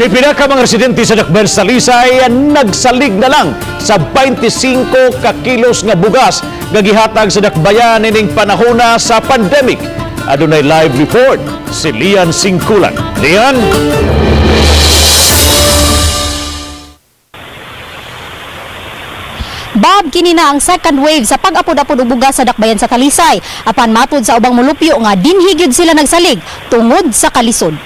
Pipila ka mga residente sa Dakbayan sa Talisay nagsalig na lang sa 25 ka kilos nga bugas nga gihatag sa Dakbayan ining panahona sa pandemic. Adunay live report si Lian Singkulan. Lian? Bob, kini na ang second wave sa pag-apod-apod og bugas sa Dakbayan sa Talisay. Apan matod sa ubang mulupyo nga dinhi gyud sila nagsalig tungod sa kalisod.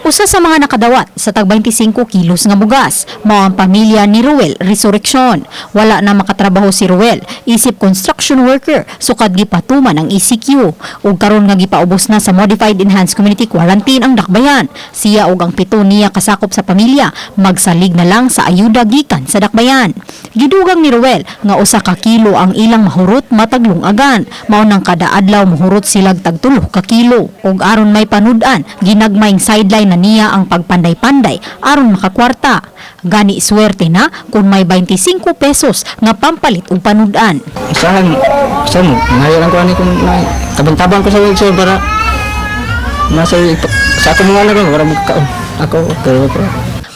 Usa sa mga nakadawat sa tag 25 kilos nga bugas mao ang pamilya ni Ruel Resurrection. Wala na makatrabaho si Ruel, isip construction worker, sukad gipatuman ang ECQ ug karon nga gipaubos na sa modified enhanced community quarantine ang Dakbayan. Siya ug ang 7 niya kasakop sa pamilya magsalig na lang sa ayuda gikan sa Dakbayan. Gidugang ni Ruel nga usa ka kilo ang ilang mahurot matag lungagan. Mao nang kada adlaw mahurot silag tag 3 ka kilo ug aron may panud-an ginagmayng sideline na niya ang pagpanday-panday aron makakwarta. Gani swerte na kung may 25 pesos nga pampalit og panud-an. Saan ngayon ko ani kung tabang-tabang ko sa website para nasa sa ako mga anak ko para magkaon ako pero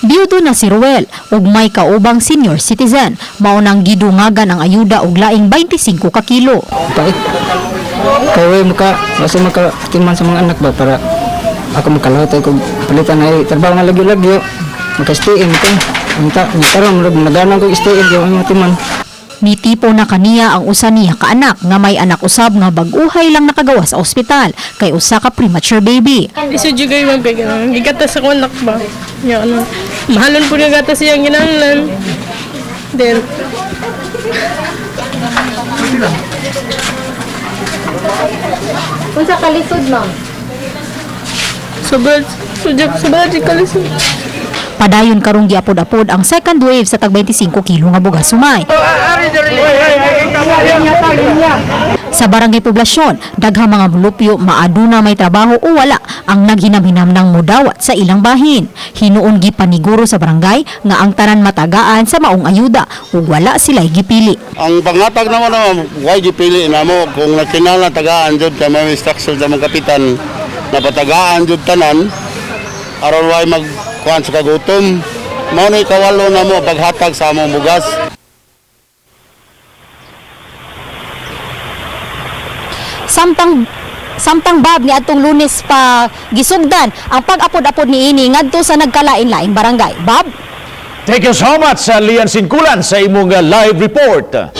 Biyudo na si Ruel ug may kaubang senior citizen. Mao nang gidungagan ang ayuda og laing 25 ka kilo. pait kaya basta makatiman sa mga anak ba para ako makalawat ko palitan ay trabaho nga lagi-lagi makastiin ko unta ni karon nagana ko istiin yung mga timan. Nitipo na kaniya ang usa niya ka anak nga may anak usab nga bag-uhay lang nakagawa sa ospital kay usa ka premature baby. Isu juga yung magpigyan. Gigatas ako anak ba? Yung ano. Mahalon po yung gatas siyang ginanglan. Then, Unsa kalisod ma'am? sobrang kalisod. Padayon karong giapod-apod ang second wave sa tag 25 kilo nga bugas sumay. Sa barangay poblasyon, daghang mga mulupyo maaduna may trabaho o wala ang naghinam-hinam ng mudawat sa ilang bahin. Hinuon gipaniguro sa barangay nga ang tanan matagaan sa maong ayuda ug wala sila'y gipili. Ang pangatag naman why gipili namo kung nakinala tagaan jud ka may instruction sa mga kapitan na patagaan jud tanan aron why magkuan sa kagutom mao ni kawalo namo paghatag sa among bugas. Samtang Bob ni atong Lunes pa gisugdan ang pag-apod-apod niini ngadto sa nagkalain-laing barangay. Bob? Thank you so much, Lian Singkulan, sa imong live report.